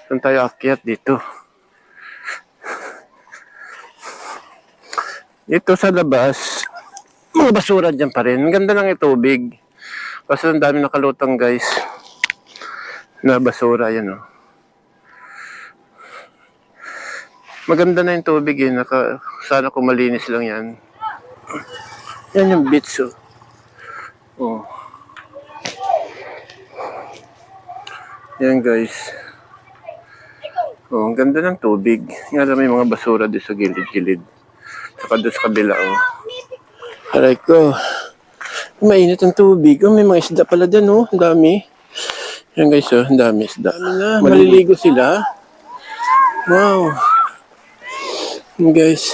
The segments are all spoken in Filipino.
Saan tayo akyat dito? Ito sa labas, mga basura dyan pa rin. Ang ganda lang yung tubig. Kasi ang dami nakalutang guys. Na basura yan oh. Maganda na yung tubig eh. Sana kung malinis lang yan. Yan yung beach oh. Oh. Yan guys. Oh, ang ganda ng tubig. Nga lang may mga basura doon sa gilid-gilid. Saka doon sa kabila oh. Aray ko. Mainit ang tubig. Oh, may mga isda pala dyan oh. Ang dami. Yan guys oh. Ang dami isda. Maliligo sila. Wow. Yan guys.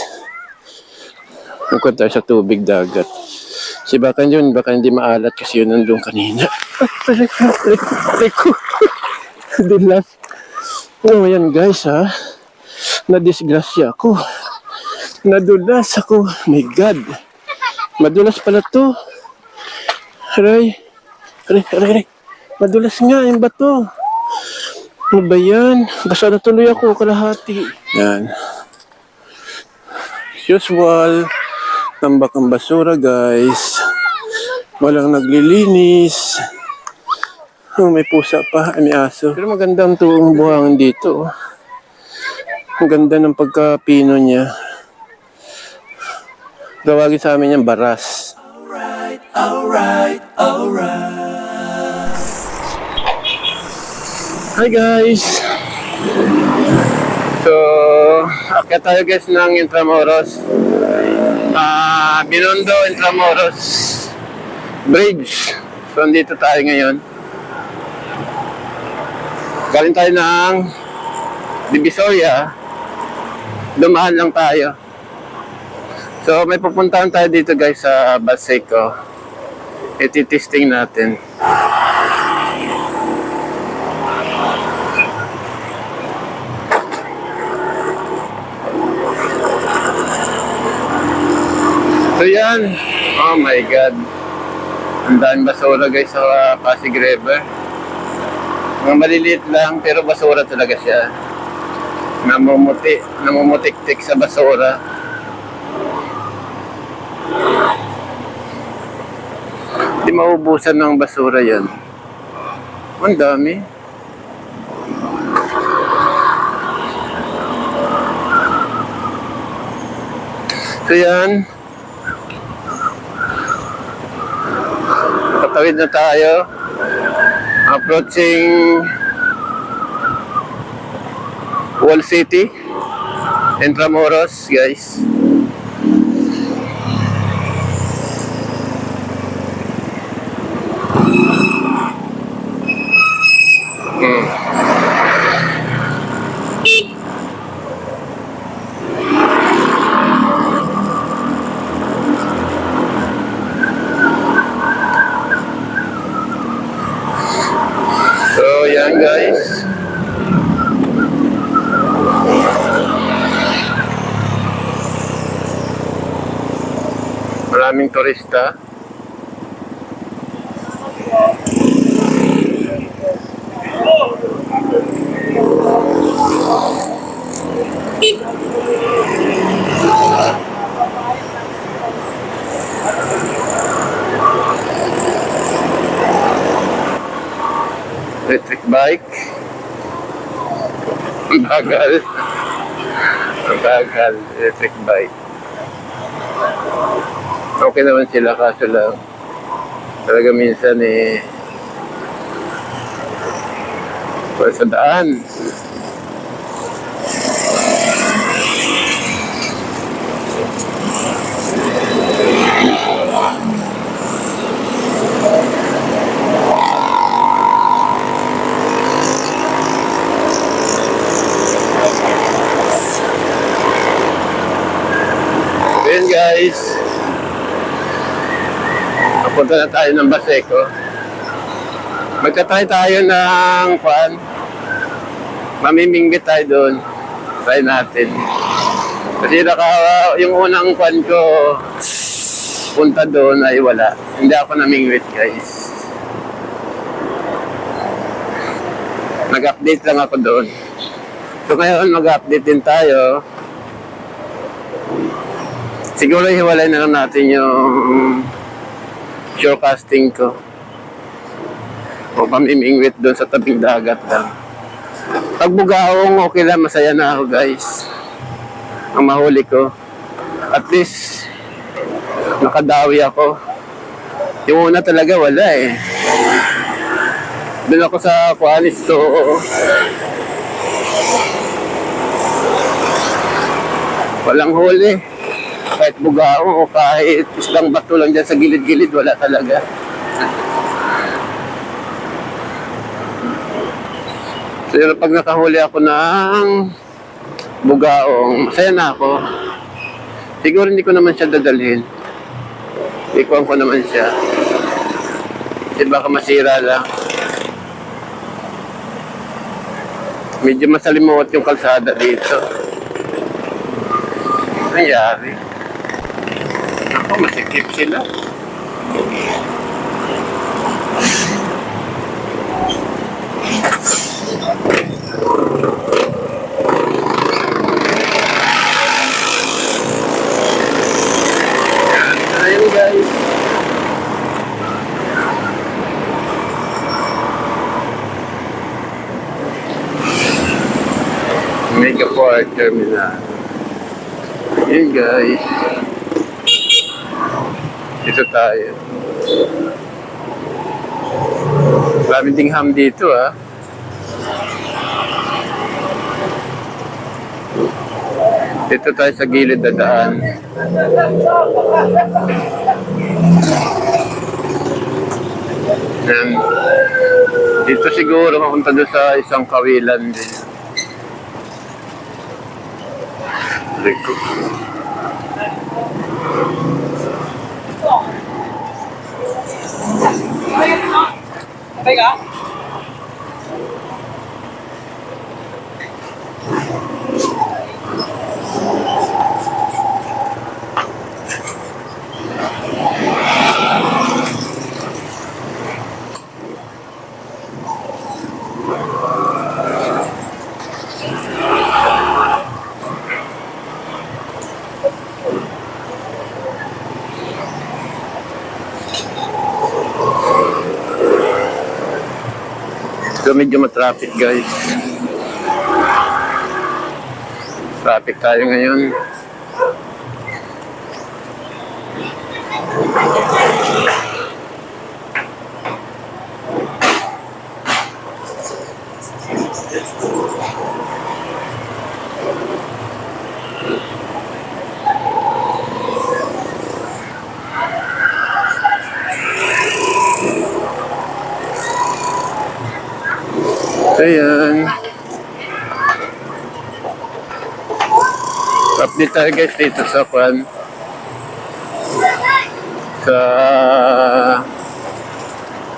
Nagkwan tayo sa tubig dagat. Si baka yun. Baka hindi maalat kasi yun nandun kanina. Aray ko. Dulas. Oh, yan guys ha. Nadisgrasya ako. Nadulas ako. My God. Madulas pala to. Aray. Aray. Madulas nga yung bato. Ano ba yan? Basta natuloy ako kalahati. Yan. Usual. Tambak ang basura guys. Walang naglilinis. Oh, may pusa pa, may aso. Pero maganda ang tuong buhangin dito. Ang ganda ng pagkapino niya. Gawagin sa amin yung baras. Alright. Hi guys! So, akit tayo guys ng Intramuros. Binondo Intramuros Bridge. So, andito tayo ngayon. Galing tayo ng Divisoria. Dumaan lang tayo. So may pupuntahan tayo dito guys sa Baseco. Iti-testing natin. So yan. Oh my God. Ang daming basura guys sa Pasig River. Mga maliliit lang pero basura talaga siya. Namumutik-tik sa basura. Hindi maubusan ng basura yan. Ang dami. So yan. Patawid na tayo. Approaching Wall City, Intramuros, guys. So, yan guys. Maraming turista. Electric bike. Ang bagal. Electric bike. Okay naman sila kaso lang talaga minsan sa daan. Ayan guys. Punta na tayo ng Baseco. Magkatry tayo ng mamimingwit tayo doon. Try natin. Kasi yung unang ko punta doon ay wala. Hindi ako namingwit guys. Nag-update lang ako doon. So ngayon, mag-update din tayo. Siguro hiwalay na lang natin yung shorecasting ko. O pamimingwit doon sa tabing dagat lang. Pag bugaong, okay lang, masaya na ako guys. Ang mahuli ko. At least, nakadawi ako. Yung una talaga wala eh. Doon ako sa Kualis, so walang huli. Kahit bugao o kahit islang bato lang dyan sa gilid-gilid, wala talaga. So yun, pag nakahuli ako ng bugaong, masaya na ako. Siguro hindi ko naman siya dadalhin. Ikuhan ko naman siya. Kasi baka masira lang. Medyo masalimuot yung kalsada dito. Nangyari. Ako, masikip sila. Ayun guys. Megaport Terminal. Ayun guys. Dito tayo. Marami ding ham dito ah. Dito tayo sa gilid na daan. And dito siguro mapunta doon sa isang kawilan din. Rico. Teka. So medyo matraffic guys. Traffic tayo ngayon. Ayan. Update tayo guys dito sa Kwan. Sa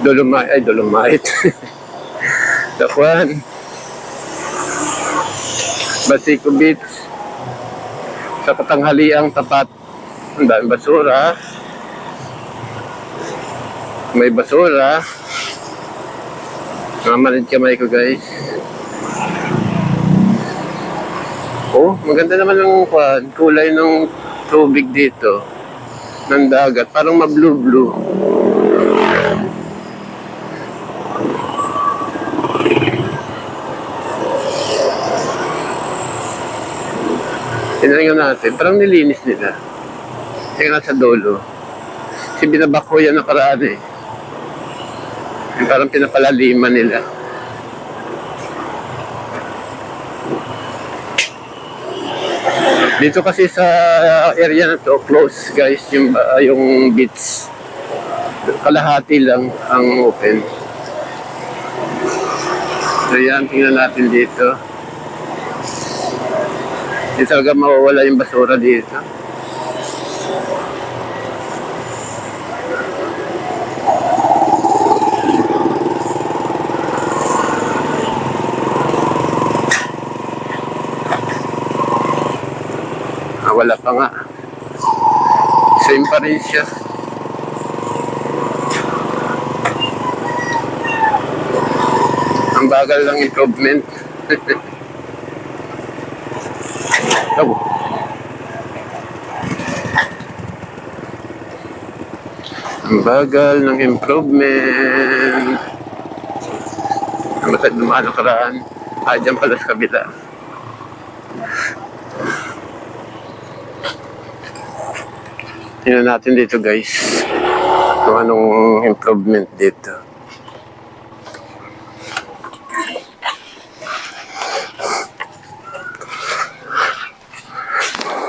Dolomite. Sa Kwan. Basico Beach. Sa katanghaliang tapat. Ang daming basura. May basura. Namalit kamay ko guys. Oh, maganda naman ang kulay ng tubig dito. Ng dagat. Parang ma-blue-blue. Tingnan natin. Parang nilinis nila. Tingnan sa dulo. Kasi binabako yan nakaraan eh. Parang pinapalaliman nila. Dito kasi sa area na to, close guys, yung beach. Kalahati lang ang open. So yan, tingnan natin dito. Hindi talaga mawawala yung basura dito. Wala pa nga. Same pa rin siya. Ang bagal lang improvement. Oh. Ang bagal ng improvement. Basta dumaan ang karaan. Dyan pala sa kabila. Tingnan natin dito guys. Kung anong improvement dito.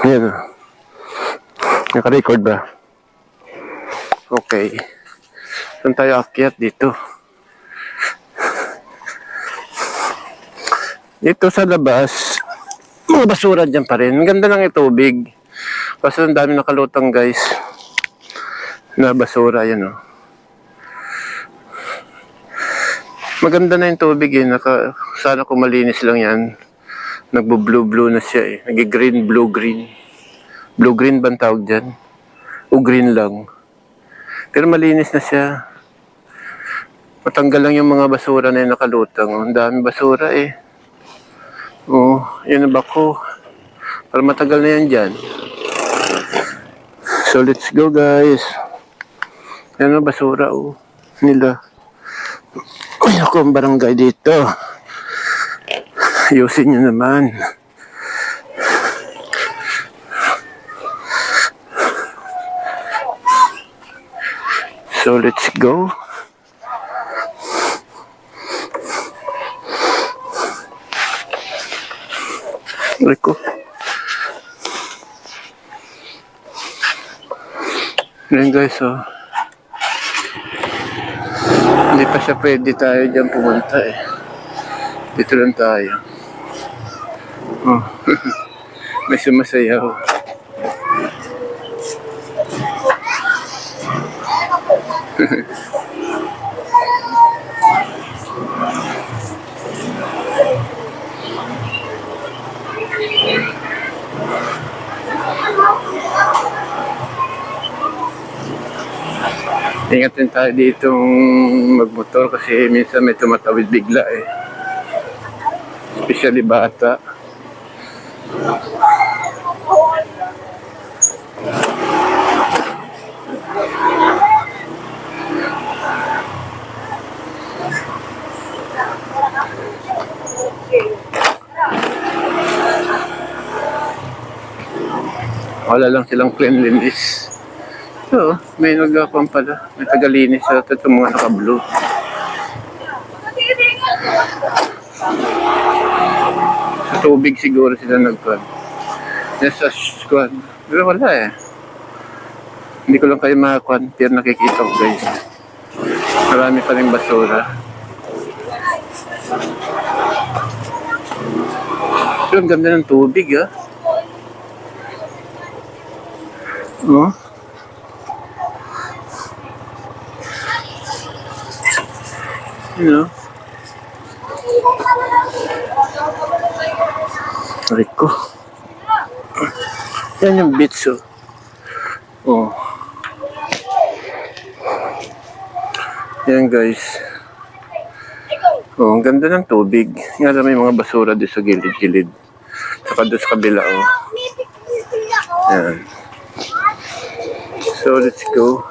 Yan o. Naka-record ba? Okay. Saan tayo akyat dito? Dito sa labas, mga basura dyan pa rin. Ang ganda ng tubig. Kasi ang dami nakalutang guys. Na basura yan o. Maganda na yung tubig eh. Sana kung malinis lang yan. Nagbo-blue-blue na siya eh. Nag-green, blue-green. Blue-green ba ang tawag dyan? O green lang. Pero malinis na siya. Matanggal lang yung mga basura na yung nakalutang. Ang daming basura eh. Oh, yun na ba ko? Para matagal na yan dyan. So let's go guys. Yan ang basura oh. Nila. Ay ako ang barangay dito. Ayusin nyo naman. So let's go. Rico. Yan guys oh. Hindi pa siya pwede tayo dyan pumunta eh. Dito lang tayo. Oh. May sumasayaw. Ingat din tayo ditong magmotor kasi minsan may tumatawid bigla eh. Especially bata. Wala lang silang cleanliness. So, may nagapang pala. May tagalinis sa itong mga naka-blue. Sa tubig siguro sila nagkuhan. Nasa squad. Pero wala eh. Hindi ko lang kayo makakuhan. Pero nakikita ko guys. Marami pa rin basura. So, ang ganda ng tubig ah. Oh. You know. Rico. Yan yung beach oh. Oh. Yan guys. Oh, ang ganda ng tubig. Nga may mga basura doon sa gilid-gilid. Saka doon sa kabila oh. Yan. So let's go.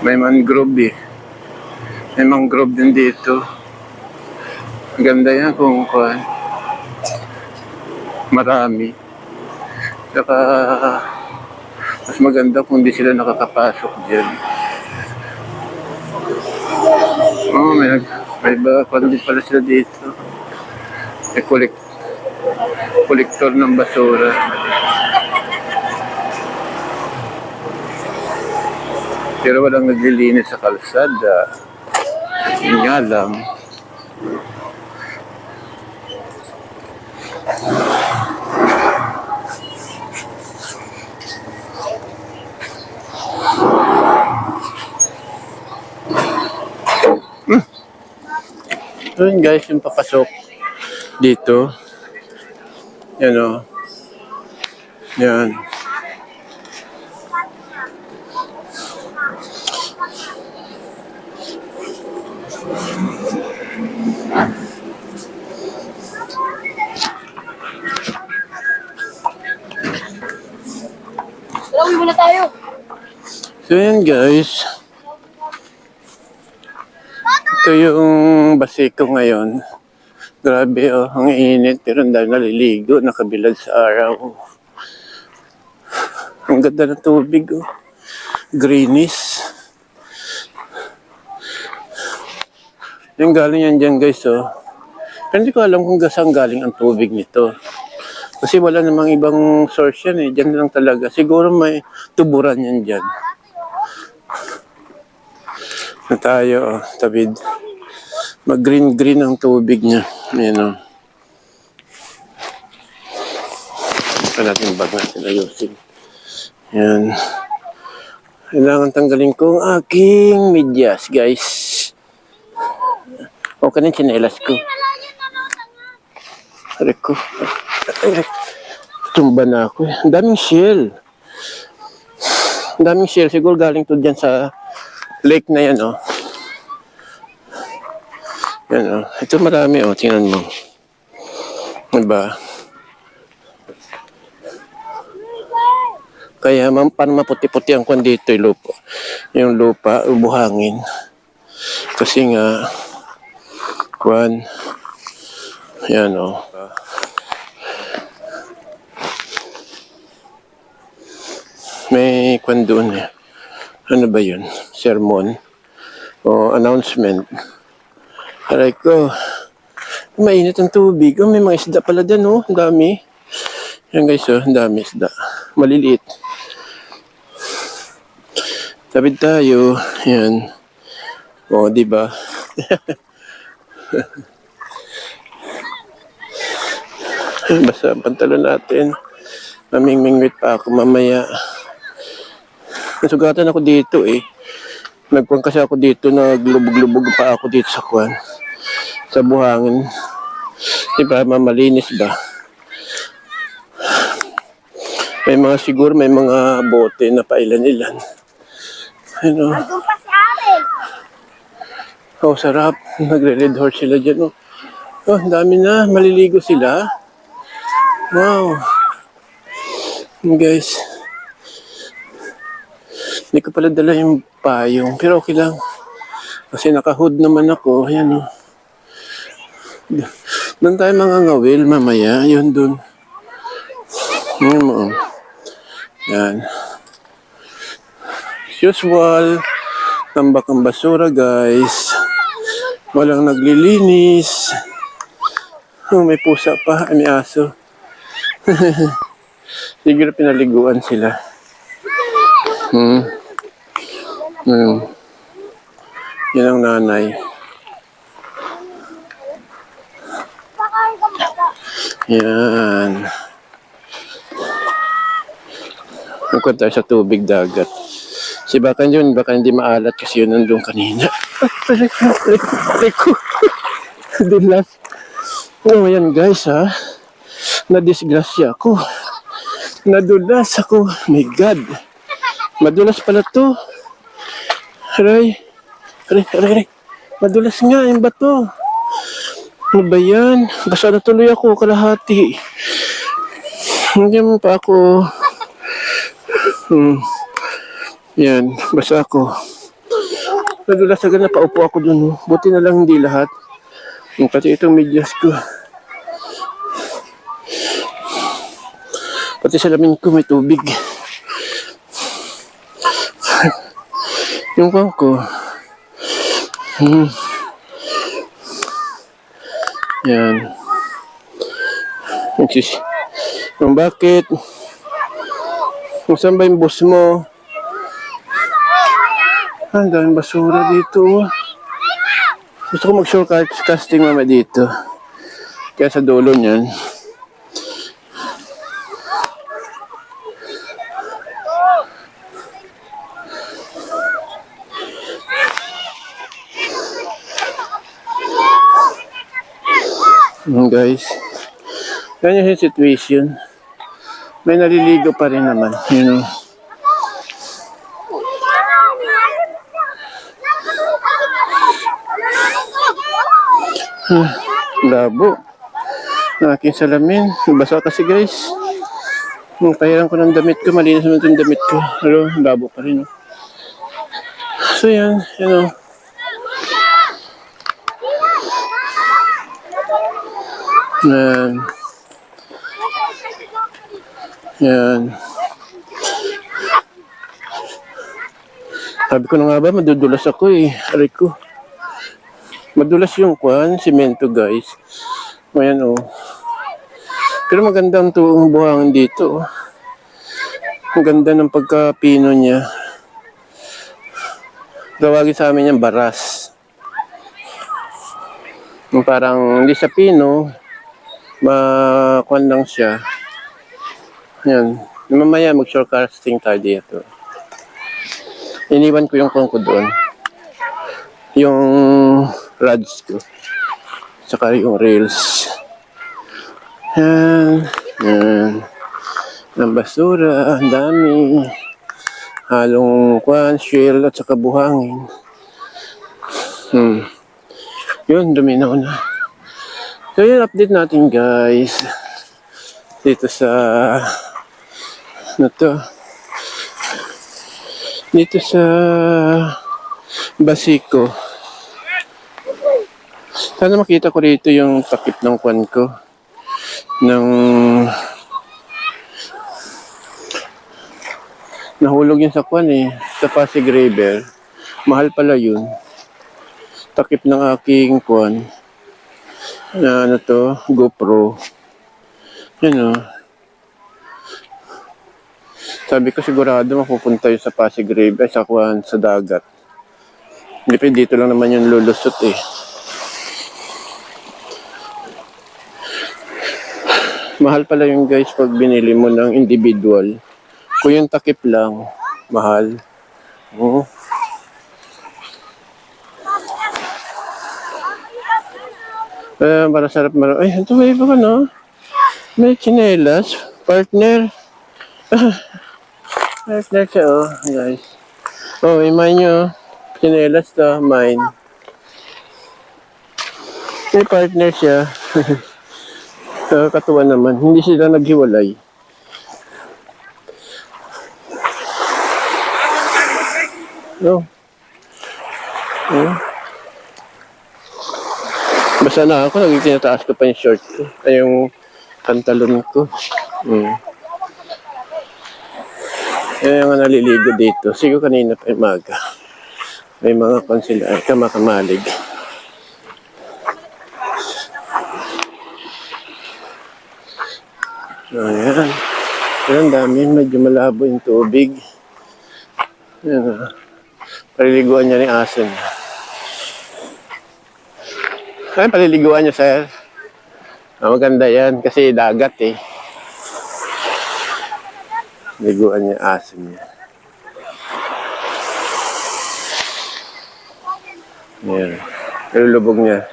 May mangrove eh. May mangrove din dito. Ganda yan kung marami. Saka mas maganda kung hindi sila nakakapasok dyan. Oh, may din pala sila dito. May kolektor ng basura. Pero walang naglilinis sa kalsada. Yun nga lang. Yun guys, yung papasok dito. Yan o. Yan. Uwi muna tayo. So yan guys. Ito yung basiko ngayon. Grabe oh, ang init pero dahil naliligo, nakabilad sa araw. Ang ganda ng tubig oh. Greenish. Yung galing yan dyan guys oh. Pero hindi ko alam kung saan galing ang tubig nito. Kasi wala namang ibang source yan eh. Dyan lang talaga. Siguro may tuburan yan dyan. Na tayo oh, tabid. Mag-green-green ang tubig niya. Ayan o. Ito natin bag natin ayusin. Ayan. Kailangan tanggalin ko ang aking medyas, guys. O, kanina chinelas ko. Aray ko. Aray. Tumba na ako. Ang daming shell. Ang daming shell. Siguro galing to dyan sa lake na yan, o. Yan o. Ito marami o. Tingnan mo. Diba? Kaya paano maputi-puti ang kwan dito yung lupa. Yung lupa, buhangin. Kasi nga, kwan. Yan o. May kwan doon eh. Ano ba yun? Sermon. O announcement. Aray ko. Mainit ang tubig. Oh, may mga isda pala dyan, oh. Ang dami. Yan guys, oh. Ang dami isda. Maliliit. Tabid tayo. Yan. Oh, di ba? Basta ang pantalon natin. Mamingwit pa ako mamaya. Nasugatan ako dito, eh. Nagkuhan kasi ako dito. Naglubog-lubog pa ako dito sa kuhan. Sa buhangin. Diba, mamalinis ba? May mga siguro, may mga bote na pailan-ilan. Ano? Andun pa si Aaron. Oh, sarap. Nagre-red horse sila dyan. Oh, oh ang dami na. Maliligo sila. Wow. Guys. Hindi ko pala dala yung payong. Pero okay lang. Kasi naka-hood naman ako. Ayan oh. Doon tayo mga ngawil mamaya. Yun doon. Yan mo. Yan. Usual. Tambak ang basura guys. Walang naglilinis. Oh, may pusa pa. May aso. Siguro pinaliguan sila. Yan ang nanay. Yan. Nagkuhan tayo sa tubig dagat. Si baka yun, baka hindi maalat kasi yun nandun kanina. Reko. Dulas. Oh, yan guys ha. Nadisgrasya ako. Nadulas ako. My God. Madulas pala to. Aray. Aray. Madulas nga yung bato. Ano ba yan? Basta natuloy ako kalahati. Hindi mo pa ako. Yan. Basta ako. Nadulas agad na paupo ako dun. Buti na lang hindi lahat. Pati itong medyas ko. Pati salamin ko may tubig. Yung kwan ko. Yan. Yung bakit? Kung saan ba yung boss mo? Ang daming basura dito. Gusto ko mag-short casting mama dito. Kaya sa dulo niyan. Guys, Ganyan yung situation. May naliligo pa rin naman, you know. Labo. Ang aking salamin. Basa kasi guys. Yung kailan ko ng damit ko, malinis naman yung damit ko. Pero labo pa rin. Oh. So yan, you know. Yan. Yan. Sabi ko na nga ba, madudulas ako eh. Aray ko. Madulas yung simento guys. Ayan oh. Pero maganda ang tuong buhangin dito. Oh. Ang ganda ng pagkapino niya. Tawagin sa amin yung baras. Yung parang hindi sa pino, makuan lang siya. Yan. Mamaya mag-shortcasting tayo dito. Iniwan ko yung kuwan ko doon. Yung rods ko. Saka yung rails. Yan. Yan. Ang basura. Ang dami. Halong kuwan, shell at saka buhangin. Yun, duminaw na. So yun, update natin guys. Dito sa dito sa Basico. Sana makita ko rito yung takip ng kwan ko. Nahulog yun sa kwan eh. Sa Pasig River. Mahal pala yun. Takip ng aking kwan. GoPro. Yan o. Sabi ko sigurado mapupunta yun sa Pasig River, sa kwan, sa dagat. Hindi pa dito lang naman yung lulusot eh. Mahal pala yung guys pag binili mo ng individual. Kung yung takip lang, mahal. Oh. Para sarap ay, ito may iba ka no? May chinelas, partner. Partner siya oh, guys. Oh, imay nyo. Chinelas to, mine. May partner siya. Katuwa naman. Hindi sila naghiwalay. No. Oh. Basta na ako, naging tinataas ko pa yung short ko. Ay, yung pantalon ko. Yung mga naliligo dito. Sigo kanina pa umaga. May mga konsila, kamakamalig. Ayan. Ayan, dami. Medyo malabo yung tubig. Ayan. Paliliguan niya ng aso niya. Ay, paliliguan niya, sir. Maganda yan kasi dagat eh. Liguan niya aso niya. Ayan. Pero lubog niya.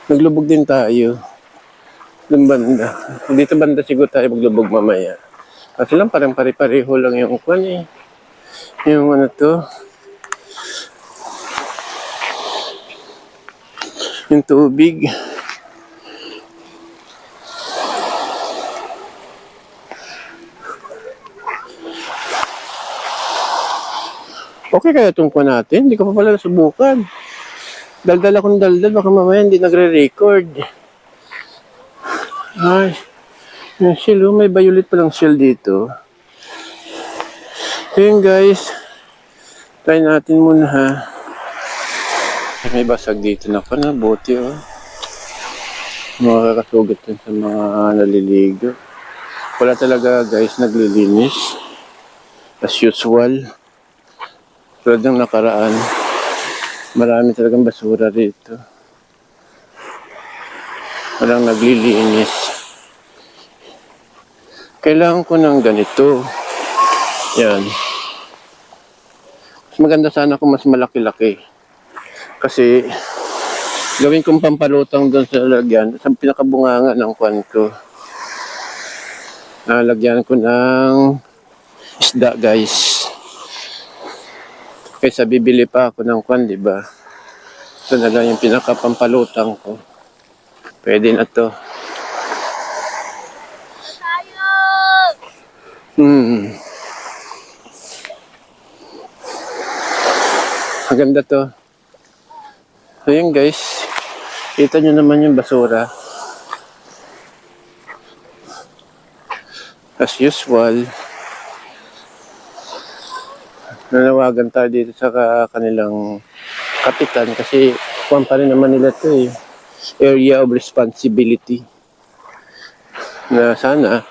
Naglubog din tayo. Doon banda. Dito banda siguro tayo maglubog mamaya. Kasi lang parang pare-pareho lang yung kwan eh. Yung ano to. Yung tubig. Okay kaya itong kuha natin? Hindi ko pa pala nasubukan. Daldal akong daldal. Baka mamaya hindi nagre-record. Ay. Yung shell. May violet palang shell dito. So yun guys. Try natin muna ha. May basag dito na pa na. Buti oh. Makakasugat din sa mga naliligo. Wala talaga guys naglilinis. As usual. Tulad ng nakaraan, marami talagang basura rito. Walang naglilinis. Kailangan ko ng ganito. Yan. Mas maganda sana kung mas malaki-laki. Kasi, gawin kong pampalutang doon sa lalagyan, sa pinakabunganga ng kwan ko. Nalagyan ko ng isda, guys. Kaysa bibili pa ako ng kwan, di ba? Ito na lang yung pinakapampalutang ko. Pwede na to. Tayo! Maganda to. So yun, guys. Kita nyo naman yung basura. As usual, nanawagan tayo dito sa kanilang kapitan kasi kung pa rin naman nila to eh, area of responsibility, na sana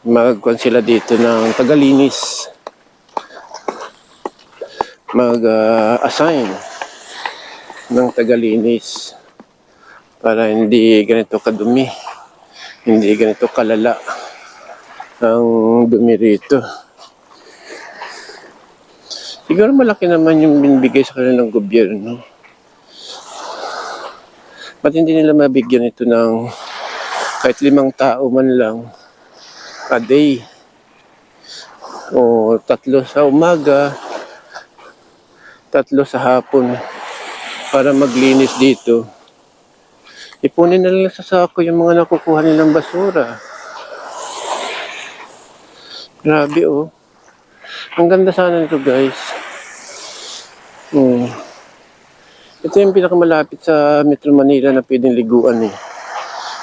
magkuhan sila dito ng tagalinis, mag-assign ng tagalinis para hindi ganito kadumi, hindi ganito kalala ang dumi rito. Siguro malaki naman yung binibigay sa kanilang gobyerno. Ba't hindi nila mabigyan ito ng kahit 5 tao man lang a day? O 3 sa umaga, 3 sa hapon para maglinis dito. Ipunin na lang sa sako yung mga nakukuha nilang basura. Grabe oh. Ang ganda sana nito, guys. Ito yung pinakamalapit sa Metro Manila na pwedeng liguan eh.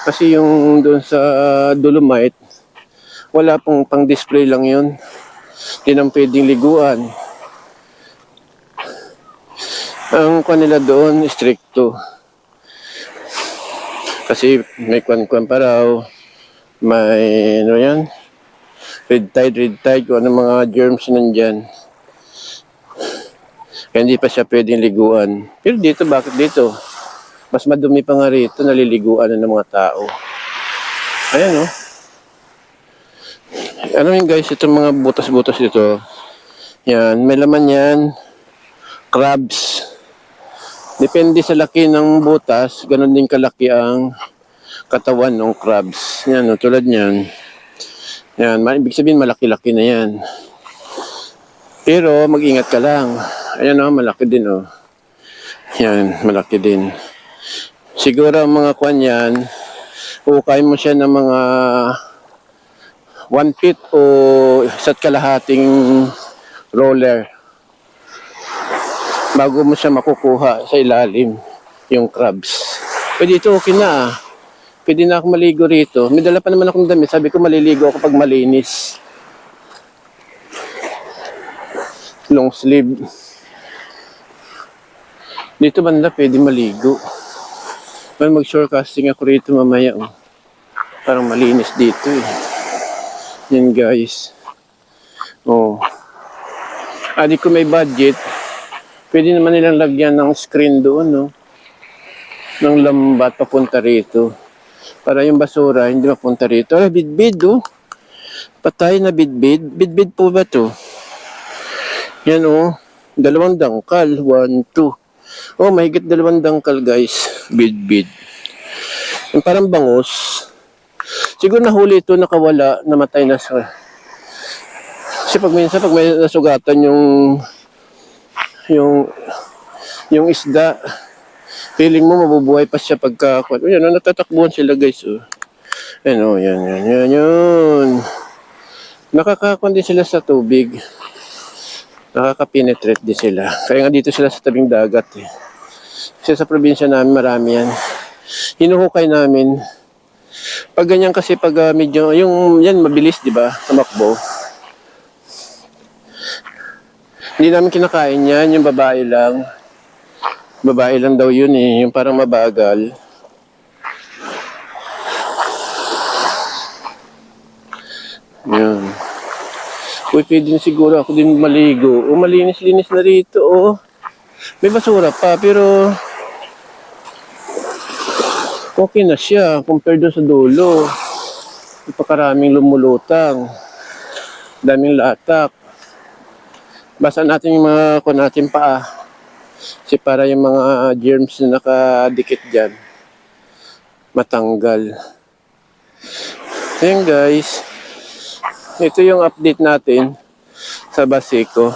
Kasi yung doon sa Dolomite, wala pong pang-display lang yun. Hindi nang pwedeng liguan. Ang kanila doon, stricto. Kasi may kwan-kwan pa raw. May, ano yan? Red tide, kung ano mga germs nandyan. Kaya hindi pa siya pwedeng liguan. Pero dito, bakit dito? Mas madumi pa nga rito, naliliguan na ng mga tao. Ayan, oh. Ano yun, guys, itong mga butas-butas dito. Yan, may laman yan. Crabs. Depende sa laki ng butas, ganun din kalaki ang katawan ng crabs. Yan, oh, tulad niyan. Yan, ibig sabihin malaki-laki na yan. Pero mag-ingat ka lang. Ayan o, malaki din o. Yan, malaki din. Siguro ang mga kwan yan, ukay mo siya ng mga 1 feet o 1.5 roller bago mo siya makukuha sa ilalim, yung crabs. Pwede ito, okay na ah. Pwede na ako maligo rito. May dala pa naman akong damit. Sabi ko maliligo ako pag malinis. Long sleeve. Dito banda pwede maligo. May mag-shorecasting ako rito mamaya. Oh. Parang malinis dito eh. Yan guys. Oh. Di ko may budget. Pwede naman nilang lagyan ng screen doon. No? Ng lambat papunta rito. Para yung basura hindi mapunta rito. Bidbid oh. Patay na bidbid. Bidbid po ba to? Yan oh. 2 dangkal. 1, 2. Oh, mahigit 2 dangkal guys. Bidbid. Yung parang bangus. Siguro nahuli ito, nakawala, namatay na sa... Kasi pag may nasugatan yung isda, feeling mo mabubuhay pa siya pagka... Yan, natatakbuhan sila guys. Oh. Yan, yun. Nakakakuan din sila sa tubig. Nakaka-penetrate din sila. Kaya nga dito sila sa tabing dagat. Eh. Kasi sa probinsya namin, marami yan. Hinuhukay namin. Pag ganyan kasi, pag medyo... Yung yan, mabilis, di ba? Tumakbo. Hindi namin kinakain yan. Yung babae lang. Babae lang daw yun eh. Yung parang mabagal. Yun. Uy, pwede na siguro ako din maligo. O, malinis-linis na rito, oh. May basura pa, pero... okay na siya, compared doon sa dulo. Napakaraming lumulutang. Daming latak. Basa natin yung mga natin paa. Kasi para yung mga germs na nakadikit dyan, matanggal. Ayan guys. ito yung update natin sa Baseco.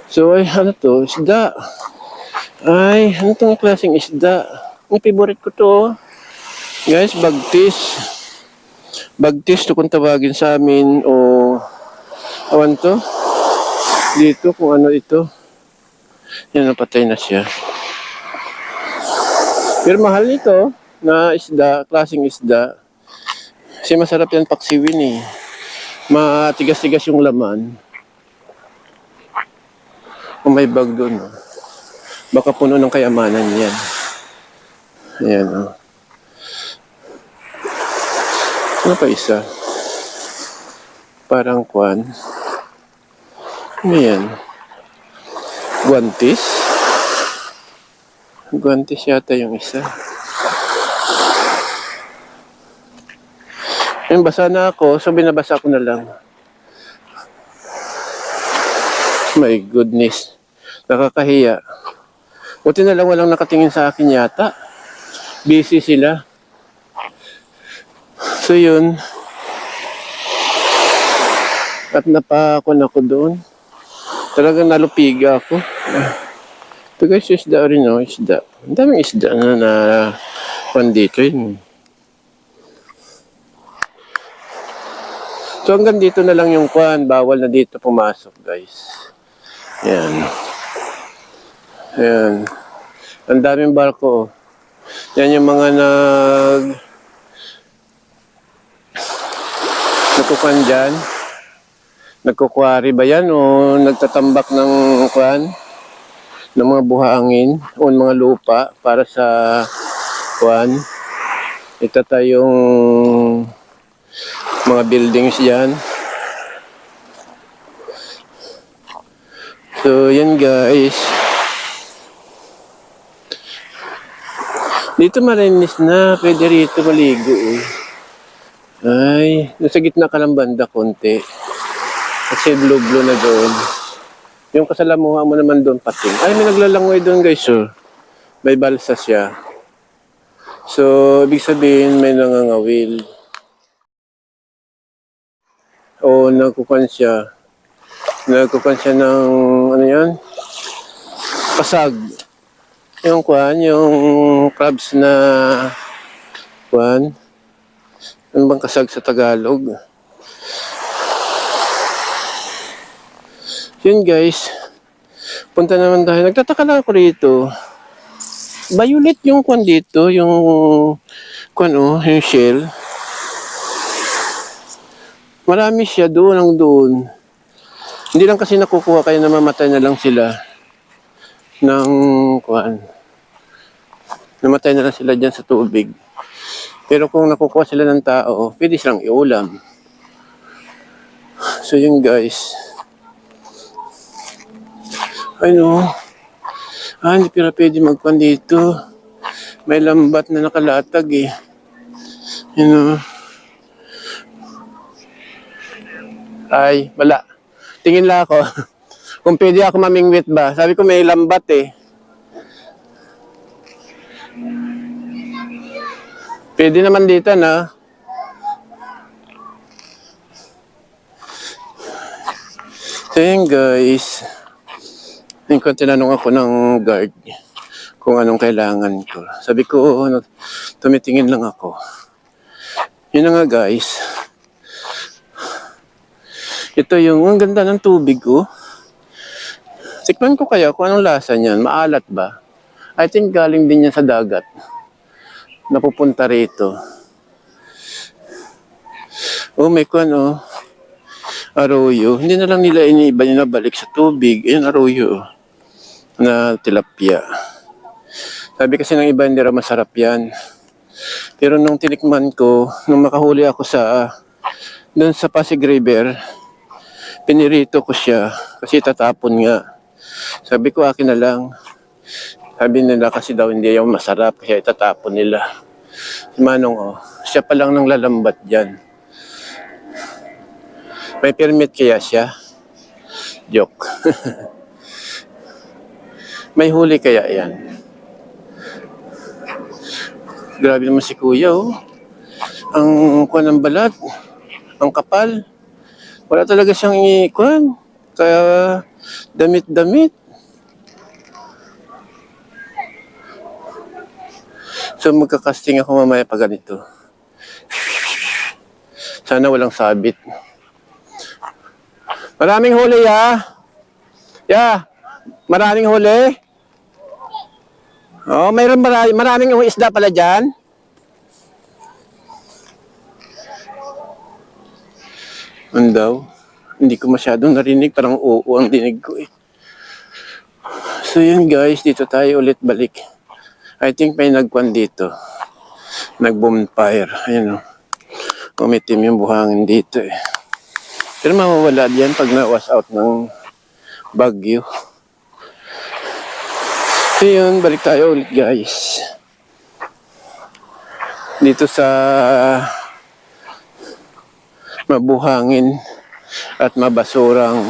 So, ay, ano to? Isda. Ay, ano tong klaseng isda? Ang favorite ko to. Guys, bagtis. Bagtis to kung tawagin sa amin o awan to. Dito kung ano ito. Yan, napatay na siya. Pero mahal nito na isda, klaseng isda. Kasi masarap yan paksiwin eh. Matigas-tigas yung laman. Kung may bag doon, oh. Baka puno ng kayamanan yan. Ayan, oh. Ano pa isa? Parang kwan. Ano yan? Guantis? Guantis yata yung isa. Yung basa na ako, so binabasa ko na lang. My goodness. Nakakahiya. Buti na lang walang nakatingin sa akin yata. Busy sila. So yun. At napakon ako doon. Talagang nalupiga ako. Ito guys, isda rin o, isda. Ang daming isda na dito yun. So hanggang dito na lang yung kwan. Bawal na dito pumasok guys. Yan. Yan. Ang daming barko. Yan yung mga nagkukuhan dyan. Nagkukwari ba yan o nagtatambak ng kwan? Ng mga buhangin o mga lupa para sa kwan. Itatayong mga buildings dyan. So, yan guys. Dito marinis na. Pwede rito maligo eh. Ay, nasa gitna ka ng banda konti. Kasi blue-blue na doon. Yung kasalamuha mo naman doon pating. Ay, may naglalangoy doon guys. So, may balsa siya. So, ibig sabihin may nangangawil. O, nagkukan siya. Nagkukan siya ng, ano yan? Pasag. Yung kwan, yung crabs na kwan. Ano bang kasag sa Tagalog? Yun guys. Punta naman tayo. Nagtataka lang ako rito. Violet yung kwan dito. Yung kwan oh, yung shell. Marami siya doon ang doon. Hindi lang kasi nakukuha kaya namamatay na lang sila ng kwan. Namatay na lang sila dyan sa tubig. Pero kung nakukuha sila ng tao, pwede silang iulam. So yun guys. Ano? Hindi pala pwede magkwan dito. May lambat na nakalatag eh. You know. Ay, wala. Tingin lang ako. Kung pwede ako mamingwit ba. Sabi ko may lambat eh. Pwede naman dito na. So yun guys. Yung tinanong ako ng guard kung anong kailangan ko. Sabi ko, tumitingin lang ako. Yun na nga guys. Ito yung, ang ganda ng tubig ko. Tikman ko kaya kung anong lasa niyan. Maalat ba? I think galing din yan sa dagat. Napupunta rito. Oh, may kwan oh. Arroyo. Hindi na lang nila iniiba nila balik sa tubig. Ayan, arroyo oh. Na tilapia. Sabi kasi ng iba hindi raw masarap yan. Pero nung tinikman ko, nung makahuli ako sa doon sa Pasig River, pinirito ko siya kasi tatapon nga. Sabi ko akin na lang. Sabi nila kasi daw hindi yung masarap kaya itatapon nila. Si Manong oh, siya pa lang nang lalambat dyan. May permit kaya siya? Joke. May huli kaya yan? Grabe naman si kuya oh. Ang kuha ng balat. Ang kapal. Wala talaga siyang ikuan. Kaya damit-damit. So magka-casting ako mamaya pag ganito. Sana walang sabit. Maraming huli ya. Maraming huli. Oh, mayroon maraming isda pala dyan. Ano daw? Hindi ko masyadong narinig. Parang oo ang dinig ko eh. So yun guys, dito tayo ulit balik. I think may nagkwan dito. Nag-bonfire. Ayan o. Umitim yung buhangin dito eh. Pero mawawala diyan pag na-wash out ng bagyo. So yun, balik tayo ulit guys. Dito sa mabuhangin at mabasurang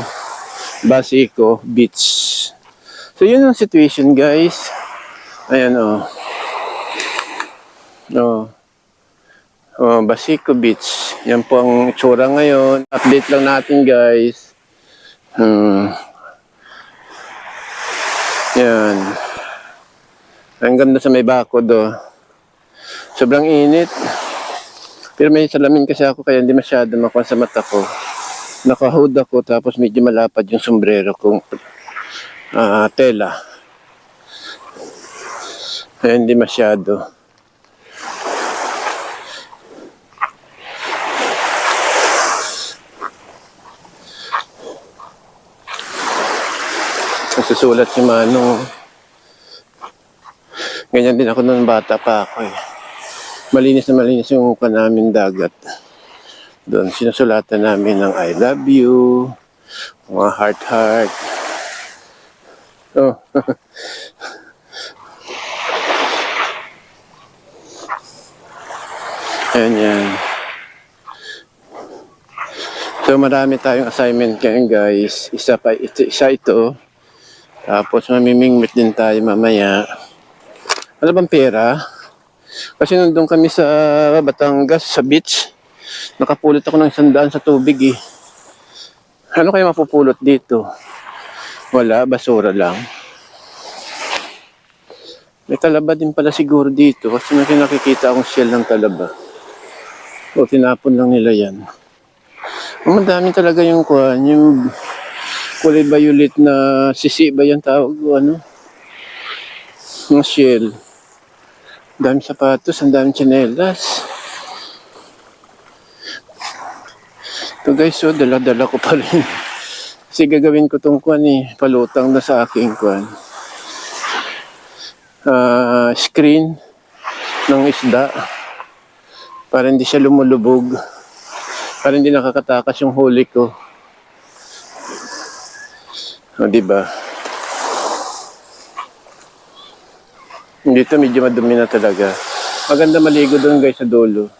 Basico Beach. So yun ang situation guys. Ayan o. Basico Beach. Yan po ang itsura ngayon. Update lang natin guys. Yan. Ang ganda sa may bakod Sobrang init. Pero may salamin kasi ako kaya hindi masyado makuha sa mata ko. Nakahood ako tapos medyo malapad yung sombrero kong tela. Kaya hindi masyado. Nagsusulat si Manong. Ganyan din ako nung bata pa ako eh. Malinis na malinis yung mukha namin dagat. Doon sinusulatan namin ng I love you, mga heart. Oh. Ayan yan. So marami tayong assignment ngayon guys. Isa ito. Tapos mamimingwit din tayo mamaya. Ano bang pera? Kasi nandun kami sa Batangas, sa beach. Nakapulot ako ng 100 sa tubig eh. Ano kayo mapupulot dito? Wala, basura lang. May talaba din pala siguro dito kasi may nakikita akong shell ng talaba. O, tinapon lang nila yan. Madami talaga yung kulay violet na sisi ba yan tawag o ano? Mga shell. Ang daming sapatos, ang daming tsinelas. Ito guys, so dala-dala ko pa rin. Kasi gagawin ko itong palutang na sa aking screen ng isda. Para hindi siya lumulubog. Para hindi nakakatakas yung huli ko. O, diba? Dito medyo madumi na talaga. Maganda maligo doon guys sa dulo.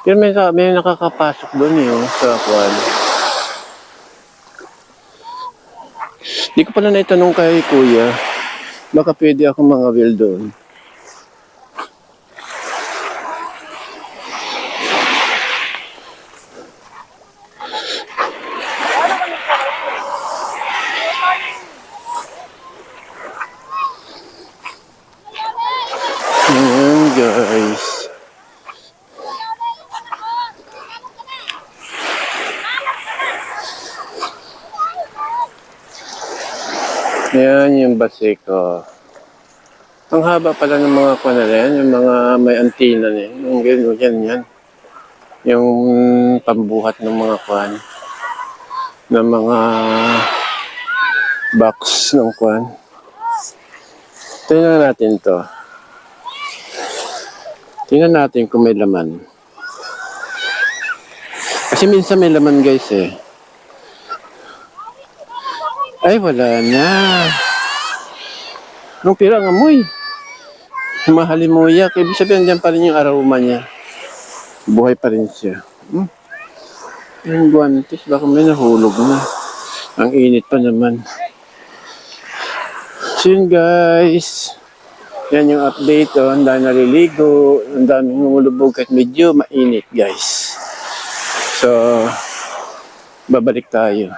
Pero may nakakapasok doon sa kwan. Di ko pala naitanong kay kuya. Baka pwede akong mangawil doon. Ayan guys. Ayan yung Basico. Ang haba pala ng mga yan, yung mga may antina niya. Yung yan. Yung pambuhat ng mga ng mga box ng Tingnan natin to. Tingnan natin kung may laman. Kasi minsan may laman guys eh. Ay, wala na. Anong pira ang amoy? Mahalimuyak. Ibig sabihin, dyan pa rin yung aroma niya. Buhay pa rin siya. Yung guantes, baka may nahulog na. Ang init pa naman. So yun guys. Yan yung update. Ang dami naliligo. Ang dami humulubog kahit medyo mainit guys. So, babalik tayo.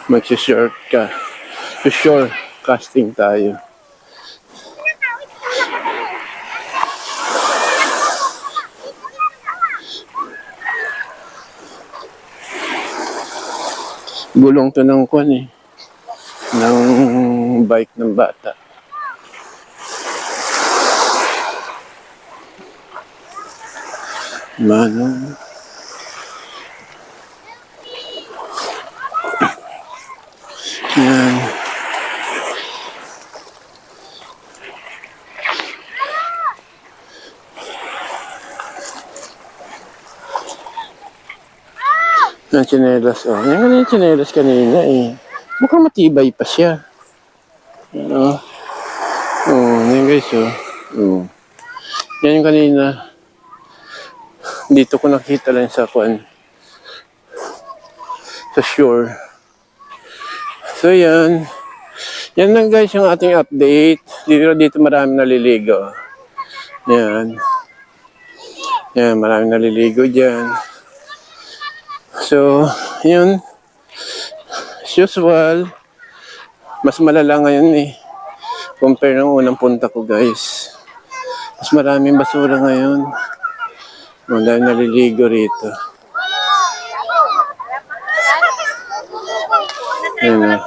Mag-short ka. Shore casting tayo. Gulong to ng kwan eh. Ng bike ng bata. Manong. Yan. Ang tsinelas, oh. Yan yung tsinelas kanina eh. Mukhang matibay pa siya. Ano? Oh, yan guys, oh. Oh. Yan yung kanina. Dito ko nakita lang sa kwan. Sa shore. So yan. Yan lang guys yung ating update. Dito marami naliligo. Yan. Yan, marami naliligo dyan. So, yun. As usual, mas malala ngayon eh. Compare ng unang punta ko guys. Mas maraming basura ngayon. Marami naliligo rito. Yan na.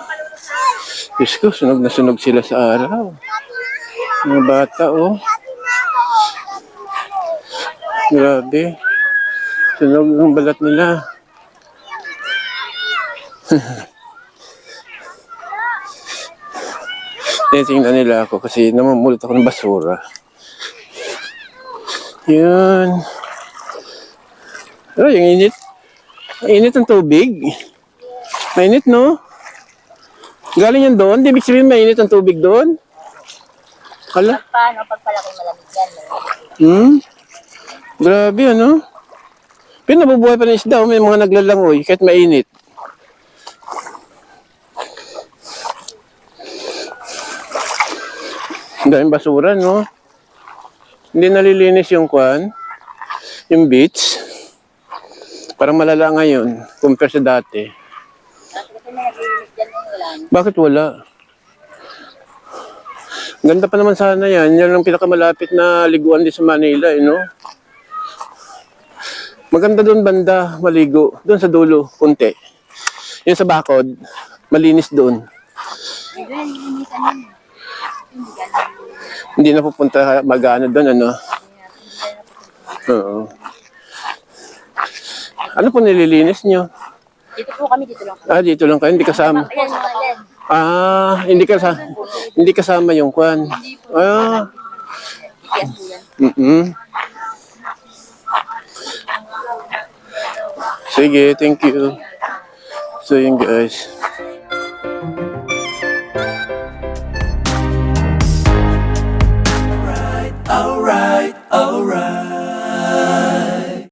Diyos ko, sunog na sunog sila sa araw. Mga bata, oh. Grabe. Sunog ang balat nila. Tinitingnan nila ako kasi namamulot ako ng basura. Yun. Oh, yung init. Ang init ng tubig. Mainit, no? Galing yan doon? Di ibig sabihin mainit ang tubig doon? Hala? Paano pag palaki malamig yan? Hmm? Grabe, ano? Pero nabubuhay pa ng isda, may mga naglalangoy kahit mainit. Ang daming basura, no? Hindi nalilinis yung kwan, yung beach. Parang malala ngayon, compare sa dati. Bakit wala? Ganda pa naman sana yan. Yan ang pinakamalapit na liguan din sa Manila, no? Maganda doon banda, maligo. Doon sa dulo, punti. Yung sa bakod, malinis doon. Hindi na pupunta mag-ano doon, ano? Oo. Ano po nililinis nyo? Dito po kami, dito lang. Ah, dito lang kayo, hindi kasama. Ayan, mga yan. Ah, hindi kasama yung kwan. Ah. Yes po yan. Mm-mm. Sige, thank you. So yun guys.